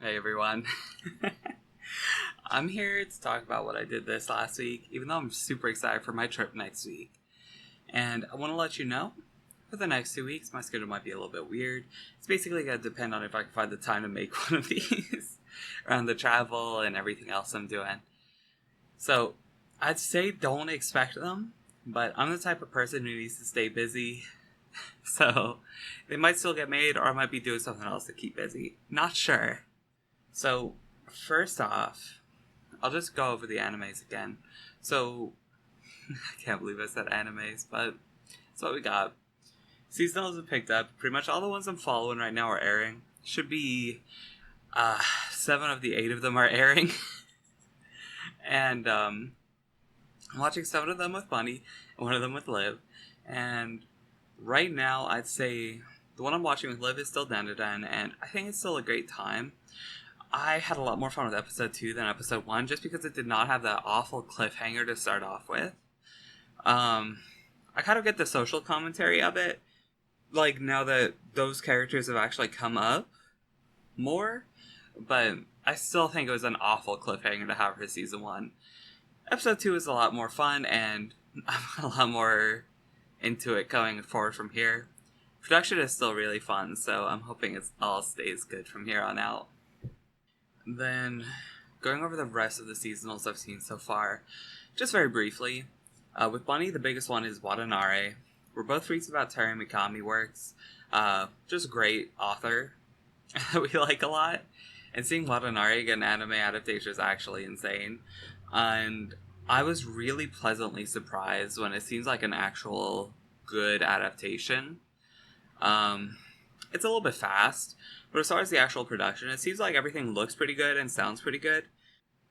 Hey everyone. I'm here to talk about what I did this last week, even though I'm super excited for my trip next week. And I want to let you know, for the next 2 weeks, my schedule might be a little bit weird. It's basically going to depend on if I can find the time to make one of these around the travel and everything else I'm doing. So, I'd say don't expect them, but I'm the type of person who needs to stay busy. So, they might still get made, or I might be doing something else to keep busy. Not sure. So, first off, I'll just go over the animes again. So, I can't believe I said animes, but that's what we got. Seasonals have picked up. Pretty much all the ones I'm following right now are airing. Should be 7 of the 8 of them are airing. And I'm watching 7 of them with Bunny, and 1 of them with Liv. And right now, I'd say the one I'm watching with Liv is still Dandadan, and I think it's still a great time. I had a lot more fun with episode 2 than episode 1, just because it did not have that awful cliffhanger to start off with. I kind of get the social commentary of it, like, now that those characters have actually come up more, but I still think it was an awful cliffhanger to have for season 1. Episode 2 is a lot more fun, and I'm a lot more into it going forward from here. Production is still really fun, so I'm hoping it all stays good from here on out. Then, going over the rest of the seasonals I've seen so far, just very briefly. With Bunny, the biggest one is Watanare. We're both freaks about Terry Mikami works. Just great author that we like a lot. And seeing Watanare get an anime adaptation is actually insane. And I was really pleasantly surprised when it seems like an actual good adaptation. It's a little bit fast, but as far as the actual production, it seems like everything looks pretty good and sounds pretty good.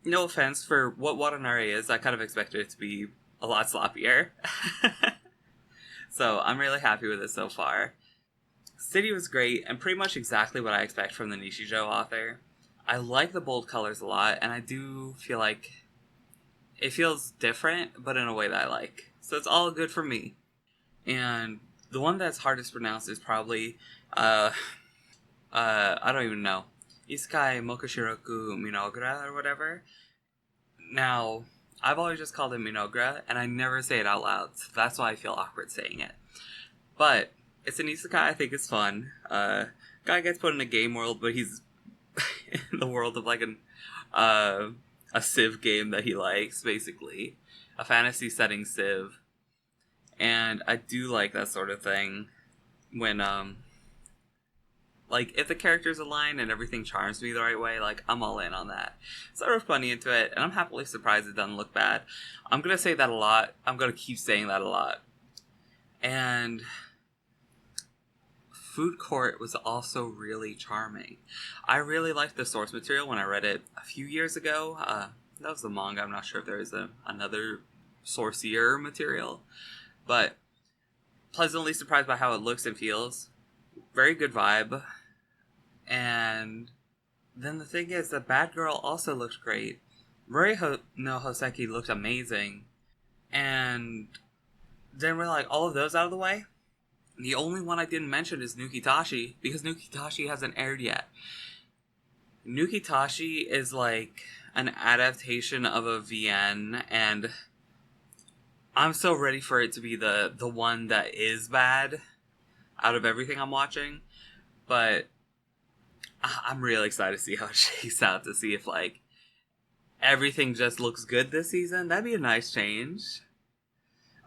No offense for what Watanare is, I kind of expected it to be a lot sloppier. So I'm really happy with it so far. City was great and pretty much exactly what I expect from the Nishijo author. I like the bold colors a lot, and I do feel like it feels different, but in a way that I like. So it's all good for me. And the one that's hardest to pronounce is probably, I don't even know. Isekai Mokushiroku Minogra or whatever. Now, I've always just called it Minogra, and I never say it out loud, so that's why I feel awkward saying it. But it's an isekai. I think it's fun. Guy gets put in a game world, but he's in the world of like a Civ game that he likes, basically. A fantasy setting Civ. And I do like that sort of thing when, like, if the characters align and everything charms me the right way, like, I'm all in on that. So I wrote Bunny into it, and I'm happily surprised it doesn't look bad. I'm gonna say that a lot. I'm gonna keep saying that a lot. And Food Court was also really charming. I really liked the source material when I read it a few years ago. That was the manga. I'm not sure if there is another sourcier material. But pleasantly surprised by how it looks and feels. Very good vibe. And then the thing is, the bad girl also looked great. No Hoseki looked amazing. And then we're like, all of those out of the way? The only one I didn't mention is Nukitashi, because Nukitashi hasn't aired yet. Nukitashi is like an adaptation of a VN, and I'm so ready for it to be the one that is bad out of everything I'm watching. But I'm really excited to see how it shakes out, to see if, like, everything just looks good this season. That'd be a nice change.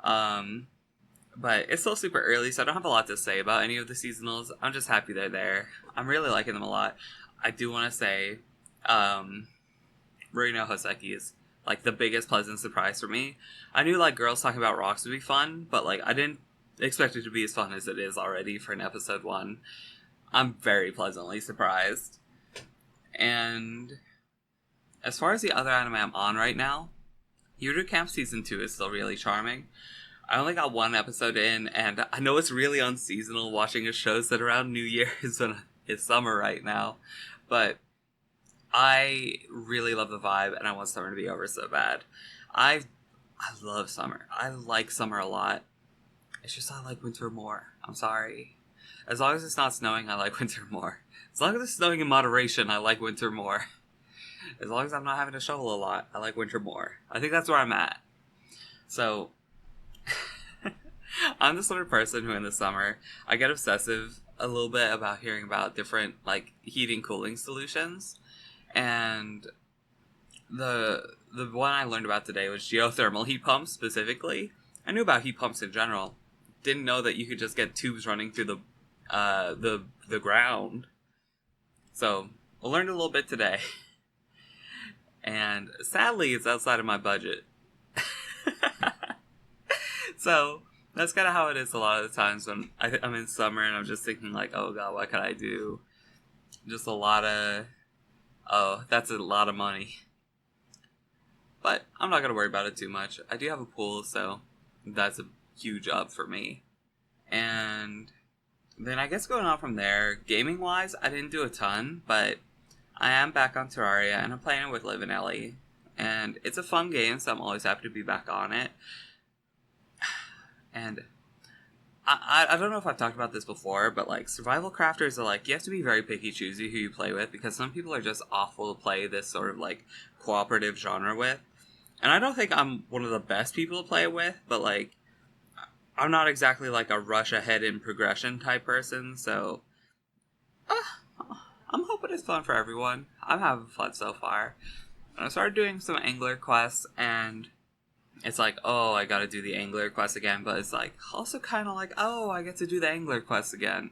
But it's still super early, so I don't have a lot to say about any of the seasonals. I'm just happy they're there. I'm really liking them a lot. I do want to say, Ruri no Hoseki is, like, the biggest pleasant surprise for me. I knew, like, Girls Talking About Rocks would be fun, but, like, I didn't expect it to be as fun as it is already for an episode 1. I'm very pleasantly surprised. And as far as the other anime I'm on right now, Yuru Camp Season 2 is still really charming. I only got 1 episode in, and I know it's really unseasonal watching a show set around New Year's when it's summer right now, but I really love the vibe, and I want summer to be over so bad. I love summer. I like summer a lot. It's just I like winter more. I'm sorry. As long as it's not snowing, I like winter more. As long as it's snowing in moderation, I like winter more. As long as I'm not having to shovel a lot, I like winter more. I think that's where I'm at. So, I'm the sort of person who in the summer, I get obsessive a little bit about hearing about different, like, heating cooling solutions. And the one I learned about today was geothermal heat pumps specifically. I knew about heat pumps in general. Didn't know that you could just get tubes running through the ground. So, I learned a little bit today. And sadly, it's outside of my budget. So, that's kind of how it is a lot of the times when I'm in summer and I'm just thinking like, oh god, what can I do? Just a lot of, oh, that's a lot of money. But I'm not going to worry about it too much. I do have a pool, so that's a huge up for me. And then I guess going on from there, gaming-wise, I didn't do a ton, but I am back on Terraria, and I'm playing it with Liv and Ellie. And it's a fun game, so I'm always happy to be back on it. And I don't know if I've talked about this before, but like survival crafters are like, you have to be very picky choosy who you play with, because some people are just awful to play this sort of like cooperative genre with. And I don't think I'm one of the best people to play it with, but like I'm not exactly like a rush ahead in progression type person, so I'm hoping it's fun for everyone. I'm having fun so far. And I started doing some angler quests, and it's like, oh, I gotta do the angler quest again, but it's like also kind of like, oh, I get to do the angler quest again.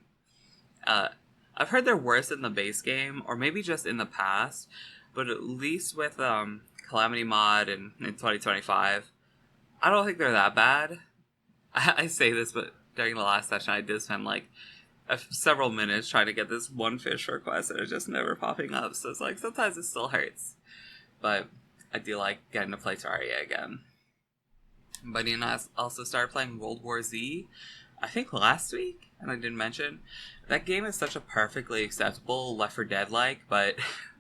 I've heard they're worse in the base game, or maybe just in the past, but at least with Calamity Mod in 2025, I don't think they're that bad. I say this, but during the last session, I did spend like several minutes trying to get this one fish request, and it's just never popping up. So it's like sometimes it still hurts, but I do like getting to play Terraria again. But you know, I also started playing World War Z, I think last week, and I didn't mention. That game is such a perfectly acceptable Left 4 Dead-like, but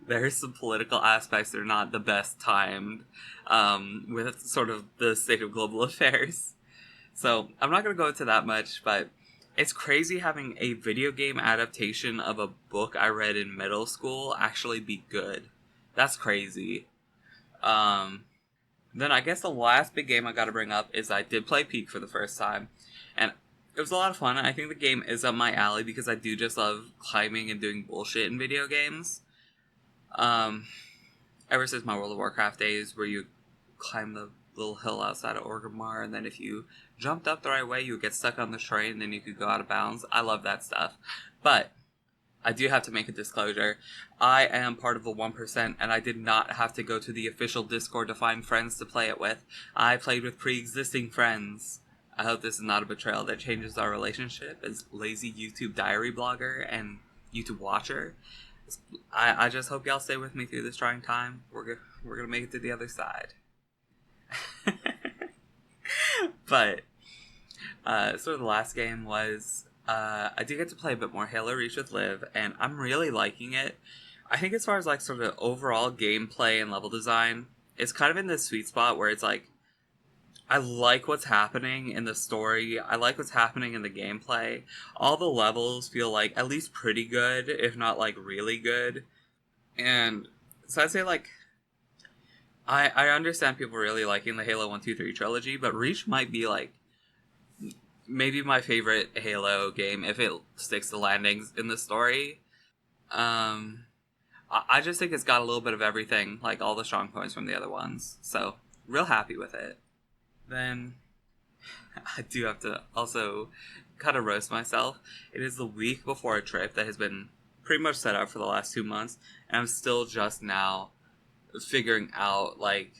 there's some political aspects that are not the best timed with sort of the state of global affairs. So I'm not going to go into that much, but it's crazy having a video game adaptation of a book I read in middle school actually be good. That's crazy. Then I guess the last big game I gotta bring up is I did play Peak for the first time. And it was a lot of fun. I think the game is up my alley because I do just love climbing and doing bullshit in video games. Ever since my World of Warcraft days where you climb the little hill outside of Orgrimmar, and then if you jumped up the right way, you would get stuck on the train, and then you could go out of bounds. I love that stuff. But I do have to make a disclosure. I am part of the 1%, and I did not have to go to the official Discord to find friends to play it with. I played with pre-existing friends. I hope this is not a betrayal that changes our relationship as lazy YouTube diary blogger and YouTube watcher. I just hope y'all stay with me through this trying time. We're gonna make it to the other side. But sort of the last game was I did get to play a bit more Halo Reach with Liv, and I'm really liking it. I think as far as like sort of overall gameplay and level design, it's kind of in this sweet spot where it's like I like what's happening in the story. I like what's happening in the gameplay. All the levels feel like at least pretty good, if not like really good. And so I'd say like I understand people really liking the Halo 1, 2, 3 trilogy, but Reach might be like maybe my favorite Halo game if it sticks to landings in the story. I just think it's got a little bit of everything, like all the strong points from the other ones. So, real happy with it. Then, I do have to also kind of roast myself. It is the week before a trip that has been pretty much set up for the last 2 months, and I'm still just now figuring out, like,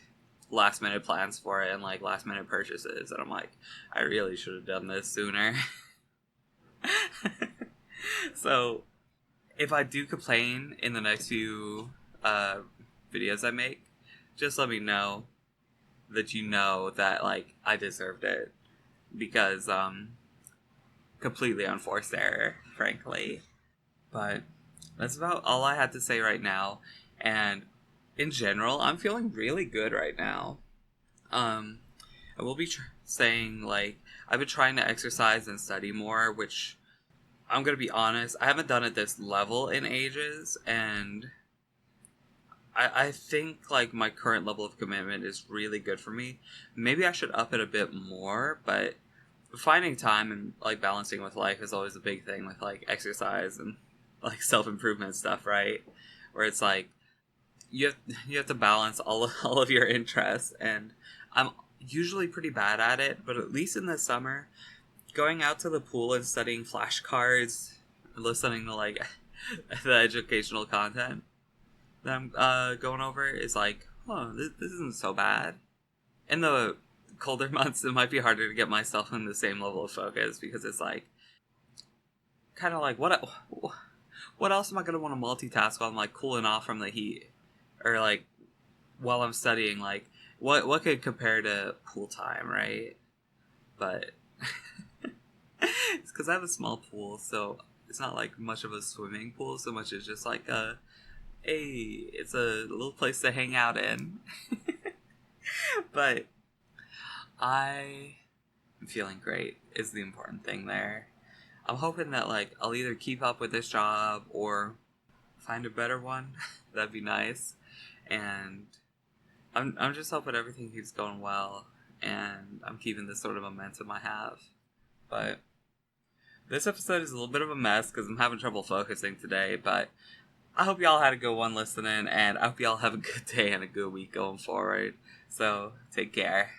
last minute plans for it and like last minute purchases, and I'm like, I really should have done this sooner. So if I do complain in the next few videos I make, just let me know that you know that like I deserved it, because completely unforced error, frankly. But that's about all I had to say right now, and in general, I'm feeling really good right now. I will be saying, like, I've been trying to exercise and study more, which I'm gonna be honest, I haven't done it this level in ages, and I think like my current level of commitment is really good for me. Maybe I should up it a bit more, but finding time and like balancing with life is always a big thing with like exercise and like self improvement stuff, right? Where it's like you have you have to balance all of your interests, and I'm usually pretty bad at it, but at least in the summer, going out to the pool and studying flashcards, listening to like the educational content that I'm going over is like, oh, this isn't so bad. In the colder months, it might be harder to get myself in the same level of focus because it's like kind of like what else am I gonna want to multitask while I'm like cooling off from the heat, or like while I'm studying, like what could compare to pool time, right? But it's because I have a small pool, so it's not like much of a swimming pool so much as just like it's a little place to hang out in. But I am feeling great is the important thing there. I'm hoping that like I'll either keep up with this job or find a better one. That'd be nice. And I'm just hoping everything keeps going well, and I'm keeping this sort of momentum I have. But this episode is a little bit of a mess because I'm having trouble focusing today, but I hope y'all had a good one listening, and I hope y'all have a good day and a good week going forward. So, take care.